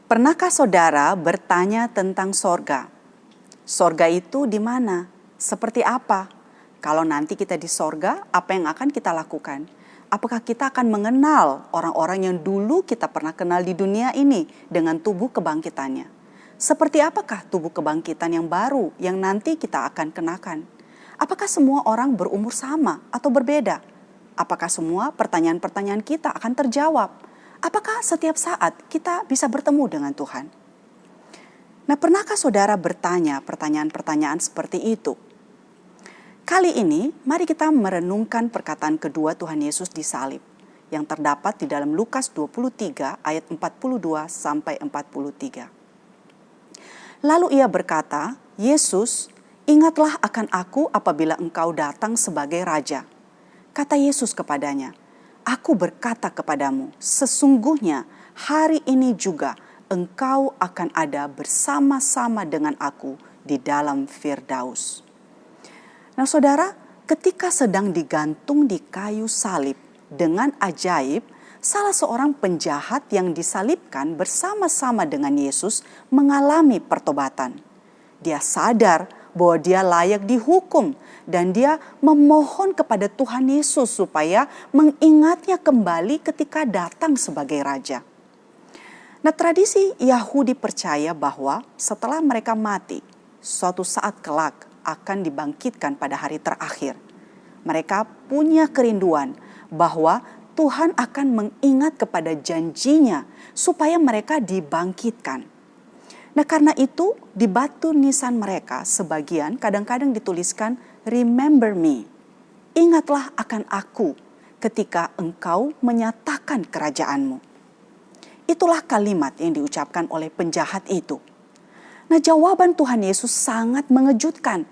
Pernahkah saudara bertanya tentang sorga? Sorga itu di mana? Seperti apa? Kalau nanti kita di sorga, apa yang akan kita lakukan? Apakah kita akan mengenal orang-orang yang dulu kita pernah kenal di dunia ini dengan tubuh kebangkitannya? Seperti apakah tubuh kebangkitan yang baru yang nanti kita akan kenakan? Apakah semua orang berumur sama atau berbeda? Apakah semua pertanyaan-pertanyaan kita akan terjawab? Apakah setiap saat kita bisa bertemu dengan Tuhan? Nah, pernahkah saudara bertanya pertanyaan-pertanyaan seperti itu? Kali ini, mari kita merenungkan perkataan kedua Tuhan Yesus di salib yang terdapat di dalam Lukas 23 ayat 42 sampai 43. Lalu ia berkata, "Yesus, ingatlah akan aku apabila engkau datang sebagai raja." Kata Yesus kepadanya, "Aku berkata kepadamu, sesungguhnya hari ini juga engkau akan ada bersama-sama dengan aku di dalam Firdaus." Nah saudara, ketika sedang digantung di kayu salib dengan ajaib, salah seorang penjahat yang disalibkan bersama-sama dengan Yesus mengalami pertobatan. Dia sadar bahwa dia layak dihukum dan dia memohon kepada Tuhan Yesus supaya mengingatnya kembali ketika datang sebagai raja. Nah, tradisi Yahudi percaya bahwa setelah mereka mati, suatu saat kelak akan dibangkitkan pada hari terakhir. Mereka punya kerinduan bahwa Tuhan akan mengingat kepada janjinya supaya mereka dibangkitkan. Nah, karena itu di batu nisan mereka sebagian kadang-kadang dituliskan "Remember me", ingatlah akan aku ketika engkau menyatakan kerajaanmu. Itulah kalimat yang diucapkan oleh penjahat itu. Nah, jawaban Tuhan Yesus sangat mengejutkan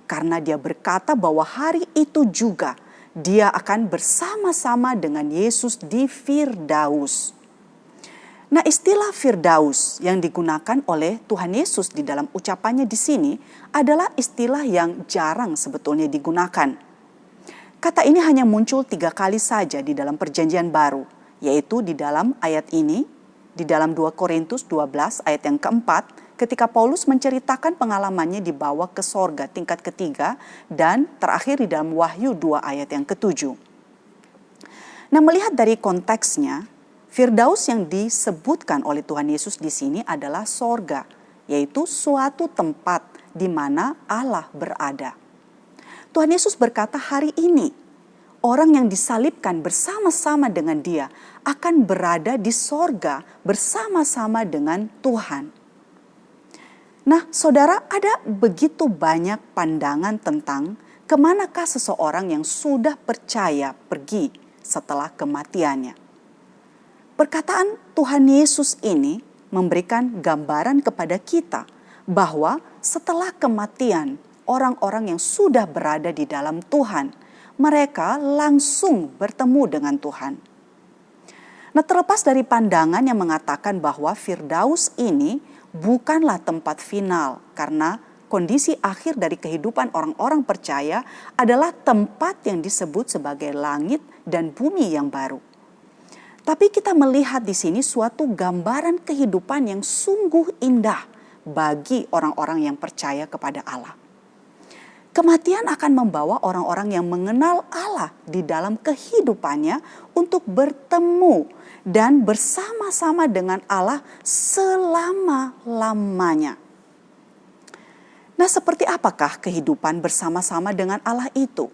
karena dia berkata bahwa hari itu juga dia akan bersama-sama dengan Yesus di Firdaus. Nah, istilah Firdaus yang digunakan oleh Tuhan Yesus di dalam ucapannya di sini adalah istilah yang jarang sebetulnya digunakan. Kata ini hanya muncul 3 kali saja di dalam Perjanjian Baru, yaitu di dalam ayat ini, di dalam 2 Korintus 12 ayat yang keempat, ketika Paulus menceritakan pengalamannya dibawa ke sorga tingkat ketiga, dan terakhir di dalam Wahyu 2 ayat yang ketujuh. Nah, melihat dari konteksnya, Firdaus yang disebutkan oleh Tuhan Yesus di sini adalah sorga, yaitu suatu tempat di mana Allah berada. Tuhan Yesus berkata hari ini, orang yang disalibkan bersama-sama dengan dia akan berada di sorga bersama-sama dengan Tuhan. Nah, saudara, ada begitu banyak pandangan tentang kemanakah seseorang yang sudah percaya pergi setelah kematiannya. Perkataan Tuhan Yesus ini memberikan gambaran kepada kita bahwa setelah kematian orang-orang yang sudah berada di dalam Tuhan, mereka langsung bertemu dengan Tuhan. Nah, terlepas dari pandangan yang mengatakan bahwa Firdaus ini bukanlah tempat final, karena kondisi akhir dari kehidupan orang-orang percaya adalah tempat yang disebut sebagai langit dan bumi yang baru. Tapi kita melihat di sini suatu gambaran kehidupan yang sungguh indah bagi orang-orang yang percaya kepada Allah. Kematian akan membawa orang-orang yang mengenal Allah di dalam kehidupannya untuk bertemu dan bersama-sama dengan Allah selama-lamanya. Nah, seperti apakah kehidupan bersama-sama dengan Allah itu?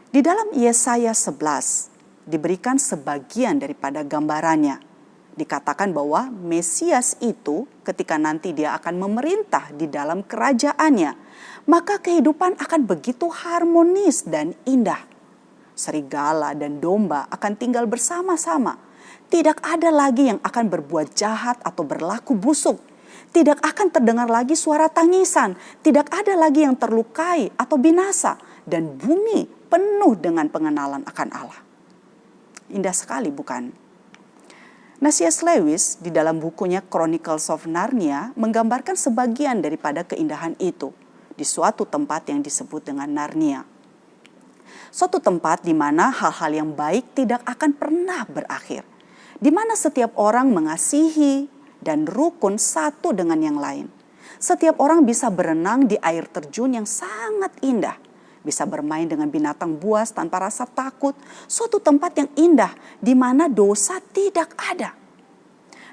Di dalam Yesaya 11 diberikan sebagian daripada gambarannya. Dikatakan bahwa Mesias itu ketika nanti dia akan memerintah di dalam kerajaannya, maka kehidupan akan begitu harmonis dan indah. Serigala dan domba akan tinggal bersama-sama. Tidak ada lagi yang akan berbuat jahat atau berlaku busuk. Tidak akan terdengar lagi suara tangisan. Tidak ada lagi yang terlukai atau binasa. Dan bumi penuh dengan pengenalan akan Allah. Indah sekali, bukan? Nah, C.S. Lewis di dalam bukunya Chronicles of Narnia menggambarkan sebagian daripada keindahan itu di suatu tempat yang disebut dengan Narnia. Suatu tempat di mana hal-hal yang baik tidak akan pernah berakhir. Di mana setiap orang mengasihi dan rukun satu dengan yang lain. Setiap orang bisa berenang di air terjun yang sangat indah. Bisa bermain dengan binatang buas tanpa rasa takut. Suatu tempat yang indah di mana dosa tidak ada.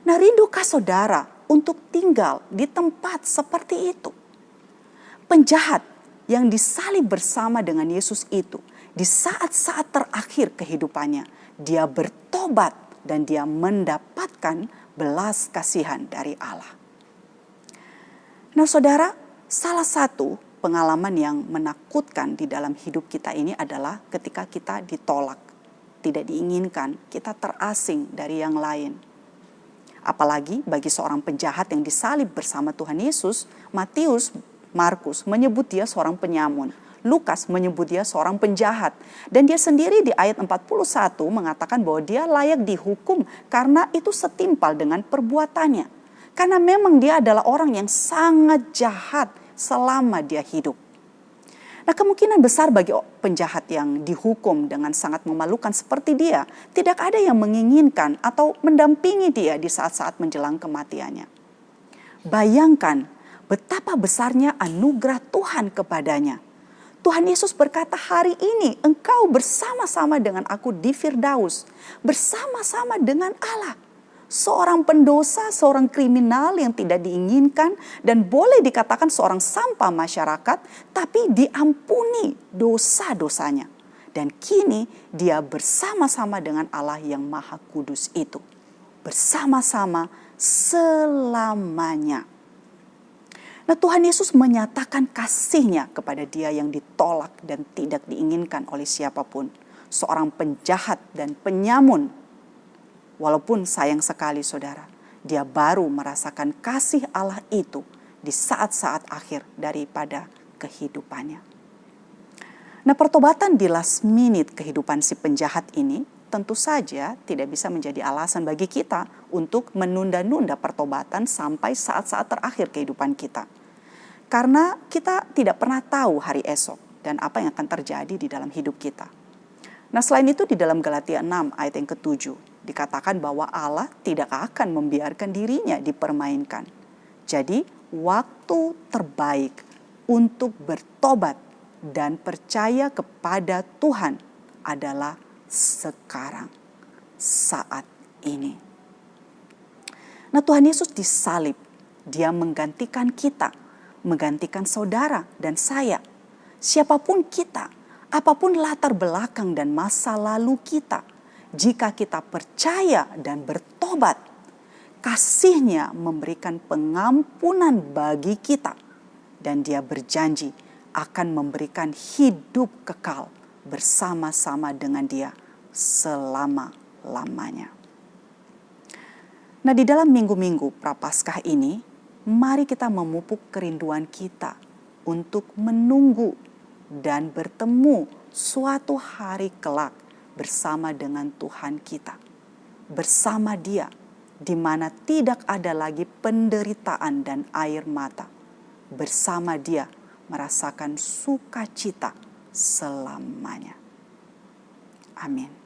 Nah, rindukah saudara untuk tinggal di tempat seperti itu? Penjahat yang disalib bersama dengan Yesus itu, di saat-saat terakhir kehidupannya, dia bertobat dan dia mendapatkan belas kasihan dari Allah. Nah saudara, salah satu pengalaman yang menakutkan di dalam hidup kita ini adalah ketika kita ditolak, tidak diinginkan, kita terasing dari yang lain. Apalagi bagi seorang penjahat yang disalib bersama Tuhan Yesus, Markus menyebut dia seorang penyamun. Lukas menyebut dia seorang penjahat. Dan dia sendiri di ayat 41 mengatakan bahwa dia layak dihukum karena itu setimpal dengan perbuatannya. Karena memang dia adalah orang yang sangat jahat selama dia hidup. Nah, kemungkinan besar bagi penjahat yang dihukum dengan sangat memalukan seperti dia, tidak ada yang menginginkan atau mendampingi dia di saat-saat menjelang kematiannya. Bayangkan betapa besarnya anugerah Tuhan kepadanya. Tuhan Yesus berkata, hari ini engkau bersama-sama dengan aku di Firdaus, bersama-sama dengan Allah. Seorang pendosa, seorang kriminal yang tidak diinginkan dan boleh dikatakan seorang sampah masyarakat, tapi diampuni dosa-dosanya. Dan kini dia bersama-sama dengan Allah yang Maha Kudus itu. Bersama-sama selamanya. Nah, Tuhan Yesus menyatakan kasih-Nya kepada dia yang ditolak dan tidak diinginkan oleh siapapun. Seorang penjahat dan penyamun. Walaupun sayang sekali saudara, dia baru merasakan kasih Allah itu di saat-saat akhir daripada kehidupannya. Nah, pertobatan di last minute kehidupan si penjahat ini tentu saja tidak bisa menjadi alasan bagi kita untuk menunda-nunda pertobatan sampai saat-saat terakhir kehidupan kita. Karena kita tidak pernah tahu hari esok dan apa yang akan terjadi di dalam hidup kita. Nah, selain itu di dalam Galatia 6 ayat yang ke-7 dikatakan bahwa Allah tidak akan membiarkan dirinya dipermainkan. Jadi waktu terbaik untuk bertobat dan percaya kepada Tuhan adalah sekarang, saat ini. Nah, Tuhan Yesus disalib, dia menggantikan kita, menggantikan saudara dan saya. Siapapun kita, apapun latar belakang dan masa lalu kita, jika kita percaya dan bertobat, kasih-Nya memberikan pengampunan bagi kita. Dan dia berjanji akan memberikan hidup kekal bersama-sama dengan dia selama-lamanya. Nah, di dalam minggu-minggu Prapaskah ini, mari kita memupuk kerinduan kita untuk menunggu dan bertemu suatu hari kelak bersama dengan Tuhan kita, bersama Dia, di mana tidak ada lagi penderitaan dan air mata. Bersama Dia merasakan sukacita selamanya. Amin.